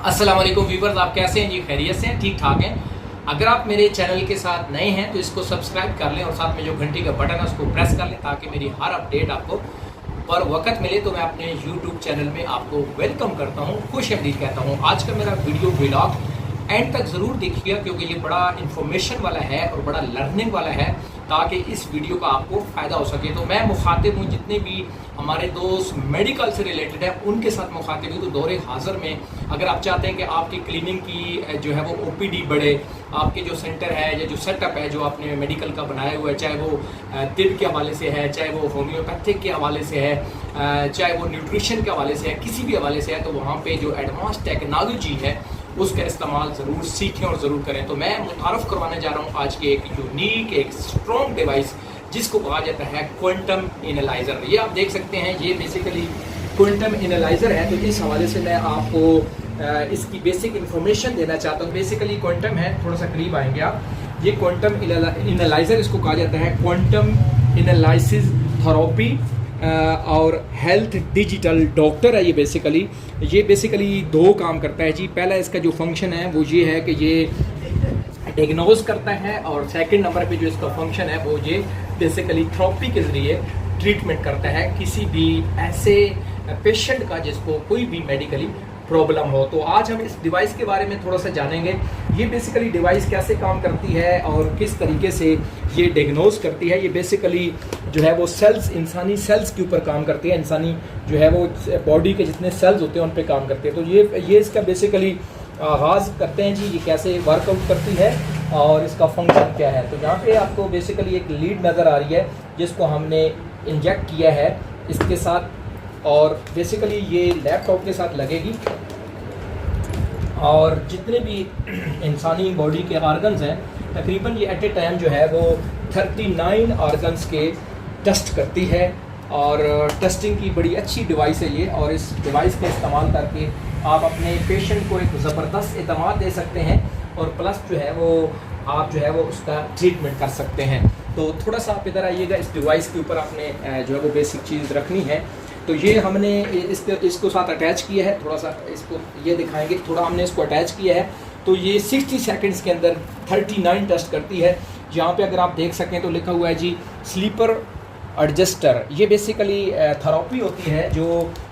अस्सलाम वालेकुम व्यूवर्स, आप कैसे हैं जी? खैरियत से हैं? ठीक ठाक हैं। अगर आप मेरे चैनल के साथ नए हैं तो इसको सब्सक्राइब कर लें और साथ में जो घंटी का बटन है उसको प्रेस कर लें ताकि मेरी हर अपडेट आपको पर वक्त मिले। तो मैं अपने यूट्यूब चैनल में आपको वेलकम करता हूँ, खुश आमदीद कहता हूँ। आज का मेरा वीडियो व्लॉग एंड तक ज़रूर देखिएगा क्योंकि ये बड़ा इन्फॉर्मेशन वाला है और बड़ा लर्निंग वाला है ताकि इस वीडियो का आपको फ़ायदा हो सके। तो मैं मुखातिब हूँ जितने भी हमारे दोस्त मेडिकल से रिलेटेड है उनके साथ मुखातिब हूँ। तो दौरे हाज़िर में अगर आप चाहते हैं कि आपकी क्लिनिक की जो है वो ओपीडी बढ़े, आपके जो सेंटर है या जो सेटअप है जो आपने मेडिकल का बनाया हुआ है, चाहे वो तिब के हवाले से है, चाहे वो होम्योपैथिक के हवाले से है, चाहे वो न्यूट्रिशन के हवाले से है, किसी भी हवाले से है, तो वहाँ पे जो एडवांस टेक्नोलॉजी है उसका इस्तेमाल ज़रूर सीखें और ज़रूर करें। तो मैं मुतारफ़ करवाने जा रहा हूँ आज की एक यूनिक एक स्ट्रॉन्ग डिवाइस जिसको कहा जाता है क्वांटम एनालाइज़र। ये आप देख सकते हैं, ये बेसिकली क्वांटम एनालाइज़र है। तो इस हवाले से मैं आपको इसकी बेसिक इन्फॉर्मेशन देना चाहता हूँ। बेसिकली क्वांटम है, थोड़ा सा करीब आएंगे आप। ये क्वांटम एनालाइज़र इसको कहा जाता है क्वांटम एनालिसिस थेरेपी और हेल्थ डिजिटल डॉक्टर है। ये बेसिकली दो काम करता है जी। पहला इसका जो फंक्शन है वो ये है कि ये डायग्नोज करता है और सेकंड नंबर पे जो इसका फंक्शन है वो ये बेसिकली थेरेपी के ज़रिए ट्रीटमेंट करता है किसी भी ऐसे पेशेंट का जिसको कोई भी मेडिकली प्रॉब्लम हो। तो आज हम इस डिवाइस के बारे में थोड़ा सा जानेंगे। ये बेसिकली डिवाइस कैसे काम करती है और किस तरीके से ये डायग्नोज करती है। ये बेसिकली जो है वो सेल्स, इंसानी सेल्स के ऊपर काम करती है। इंसानी जो है वो बॉडी के जितने सेल्स होते हैं उन पे काम करती है। तो ये इसका बेसिकली आगाज़ करते हैं जी, ये कैसे वर्कआउट करती है और इसका फंक्शन क्या है। तो यहाँ पे आपको बेसिकली एक लीड नज़र आ रही है जिसको हमने इंजेक्ट किया है इसके साथ, और बेसिकली ये लैपटॉप के साथ लगेगी और जितने भी इंसानी बॉडी के ऑर्गन्स हैं तकरीबन ये एट ए टाइम जो है वो 39 ऑर्गन्स के टेस्ट करती है। और टेस्टिंग की बड़ी अच्छी डिवाइस है ये, और इस डिवाइस का इस्तेमाल करके आप अपने पेशेंट को एक ज़बरदस्त एतमाद दे सकते हैं और प्लस जो है वो आप जो है वो उसका ट्रीटमेंट कर सकते हैं। तो थोड़ा सा आप इधर आइएगा। इस डिवाइस के ऊपर आपने जो है वो बेसिक चीज़ रखनी है। तो ये हमने इसको साथ अटैच किया है। थोड़ा सा इसको ये दिखाएंगे, थोड़ा हमने इसको अटैच किया है। तो ये 60 सेकंड्स के अंदर 39 टेस्ट करती है। यहाँ पे अगर आप देख सकें तो लिखा हुआ है जी स्लीपर एडजस्टर। ये बेसिकली थेरेपी होती है जो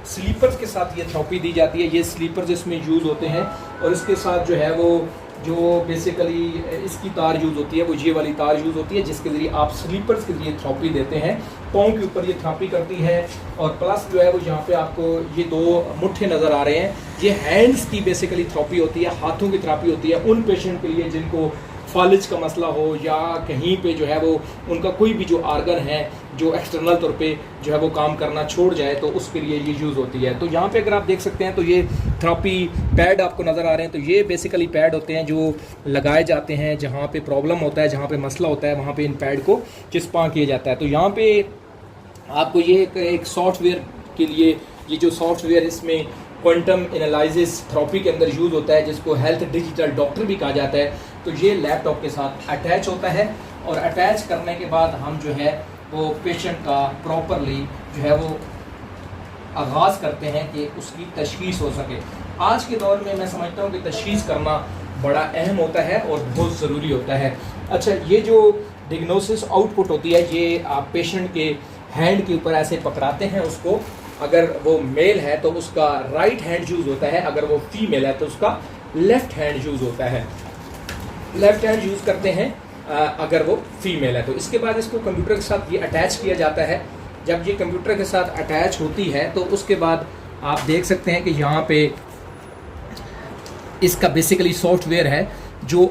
स्लीपर्स के साथ ये थेरेपी दी जाती है। ये स्लीपर्स इसमें यूज़ होते हैं और इसके साथ जो है वो जो बेसिकली इसकी तार यूज़ होती है वो ये वाली तार यूज़ होती है जिसके ज़रिए आप स्लीपर्स के लिए थेरेपी देते हैं। पाँव के ऊपर ये थेरेपी करती है और प्लस जो है वो यहाँ पे आपको ये दो मुट्ठे नज़र आ रहे हैं, ये हैंड्स की बेसिकली थेरेपी होती है, हाथों की थेरेपी होती है उन पेशेंट के लिए जिनको फालिज का मसला हो या कहीं पे जो है वो उनका कोई भी जो आर्गन है जो एक्सटर्नल तौर पे जो है वो काम करना छोड़ जाए तो उसके लिए ये यूज़ होती है। तो यहाँ पे अगर आप देख सकते हैं तो ये थेरेपी पैड आपको नज़र आ रहे हैं। तो ये बेसिकली पैड होते हैं जो लगाए जाते हैं जहाँ पे प्रॉब्लम होता है, जहाँ पे मसला होता है, वहाँ पे इन पैड को चिपका किया जाता है। तो यहाँ पे आपको ये एक सॉफ्टवेयर के लिए, ये जो सॉफ्टवेयर इसमें क्वांटम एनालिसिस थेरेपी के अंदर यूज़ होता है जिसको हेल्थ डिजिटल डॉक्टर भी कहा जाता है, तो ये लैपटॉप के साथ अटैच होता है और अटैच करने के बाद हम जो है वो पेशेंट का प्रॉपरली जो है वो आगाज़ करते हैं कि उसकी तशख़ीस हो सके। आज के दौर में मैं समझता हूँ कि तशख़ीस करना बड़ा अहम होता है और बहुत ज़रूरी होता है। अच्छा, ये जो डायग्नोसिस आउटपुट होती है ये आप पेशेंट के हैंड के ऊपर ऐसे पकड़ाते हैं उसको। अगर वो मेल है तो उसका राइट हैंड यूज़ होता है, अगर वो फीमेल है तो उसका लेफ़्ट हैंड यूज़ होता है। लेफ़्ट हैंड यूज़ करते हैं अगर वो फीमेल है। तो इसके बाद इसको कंप्यूटर के साथ ये अटैच किया जाता है। जब ये कंप्यूटर के साथ अटैच होती है तो उसके बाद आप देख सकते हैं कि यहाँ पे इसका बेसिकली सॉफ्टवेयर है जो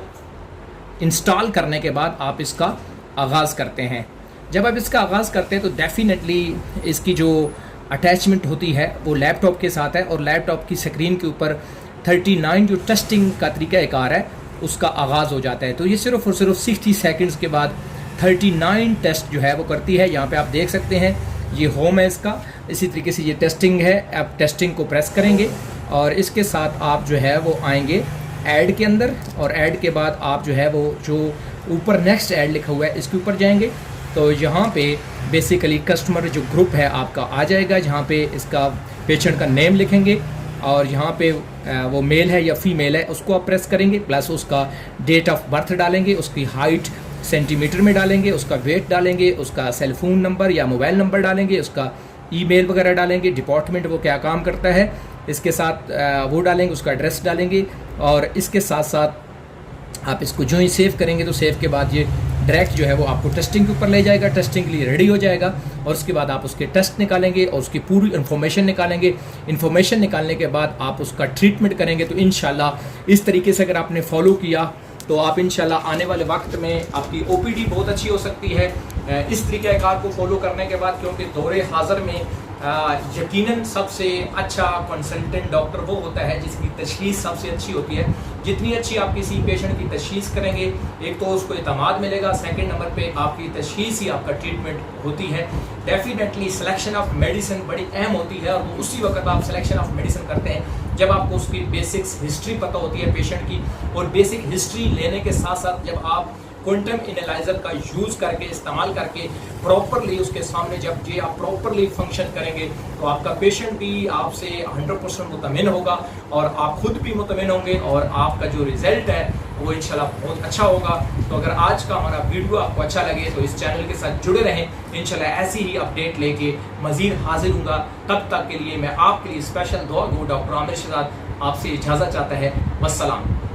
इंस्टॉल करने के बाद आप इसका आगाज़ करते हैं। जब आप इसका आगाज़ करते हैं तो डेफिनेटली इसकी जो अटैचमेंट होती है वो लैपटॉप के साथ है और लैपटॉप की स्क्रीन के ऊपर 39 जो टेस्टिंग का तरीक़ाकार है उसका आगाज़ हो जाता है। तो ये सिर्फ और सिर्फ 60 सेकंड्स के बाद 39 टेस्ट जो है वो करती है। यहाँ पे आप देख सकते हैं ये होम है इसका। इसी तरीके से ये टेस्टिंग है, आप टेस्टिंग को प्रेस करेंगे और इसके साथ आप जो है वो आएंगे ऐड के अंदर, और ऐड के बाद आप जो है वो जो ऊपर नेक्स्ट ऐड लिखा हुआ है इसके ऊपर जाएंगे। तो यहाँ पे बेसिकली कस्टमर जो ग्रुप है आपका आ जाएगा, जहाँ पे इसका पेशेंट का नेम लिखेंगे और यहाँ पे वो मेल है या फीमेल है उसको आप प्रेस करेंगे, प्लस उसका डेट ऑफ बर्थ डालेंगे, उसकी हाइट सेंटीमीटर में डालेंगे, उसका वेट डालेंगे, उसका सेल फोन नंबर या मोबाइल नंबर डालेंगे, उसका ईमेल वगैरह डालेंगे, डिपार्टमेंट वो क्या काम करता है इसके साथ वो डालेंगे, उसका एड्रेस डालेंगे। और इसके साथ साथ आप इसको जो ही सेव करेंगे तो सेव के बाद ये डायरेक्ट जो है वो आपको टेस्टिंग के ऊपर ले जाएगा, टेस्टिंग के लिए रेडी हो जाएगा। और उसके बाद आप उसके टेस्ट निकालेंगे और उसकी पूरी इन्फॉर्मेशन निकालेंगे। इन्फॉर्मेशन निकालने के बाद आप उसका ट्रीटमेंट करेंगे। तो इंशाल्लाह इस तरीके से अगर आपने फॉलो किया तो आप इंशाल्लाह आने वाले वक्त में आपकी ओपीडी बहुत अच्छी हो सकती है इस तरीक़ाकार को फॉलो करने के बाद, क्योंकि दौरे हाज़िर में यकीनन सबसे अच्छा कंसल्टेंट डॉक्टर वो होता है जिसकी तशख़ीस सबसे अच्छी होती है। जितनी अच्छी आप किसी पेशेंट की तशख़ीस करेंगे, एक तो उसको इत्मीनान मिलेगा, सेकंड नंबर पे आपकी तशख़ीस ही आपका ट्रीटमेंट होती है। डेफिनेटली सिलेक्शन ऑफ मेडिसिन बड़ी अहम होती है और वो उसी वक्त आप सिलेक्शन ऑफ मेडिसिन करते हैं जब आपको उसकी बेसिक्स हिस्ट्री पता होती है पेशेंट की। और बेसिक हिस्ट्री लेने के साथ साथ जब आप क्वांटम एनालाइजर का यूज़ करके इस्तेमाल करके प्रॉपरली उसके सामने जब ये आप प्रॉपरली फंक्शन करेंगे तो आपका पेशेंट भी आपसे 100% मुतमिन होगा और आप खुद भी मुतमिन होंगे और आपका जो रिज़ल्ट है वो इंशाल्लाह बहुत अच्छा होगा। तो अगर आज का हमारा वीडियो आपको अच्छा लगे तो इस चैनल के साथ जुड़े रहें। इंशाल्लाह ऐसी ही अपडेट लेके मज़ीद हाजिर हूँगा। तब तक के लिए मैं आपके लिए स्पेशल दुआ गो डॉक्टर आमिर शहजाद आपसे इजाज़त चाहता है। वस्सलाम।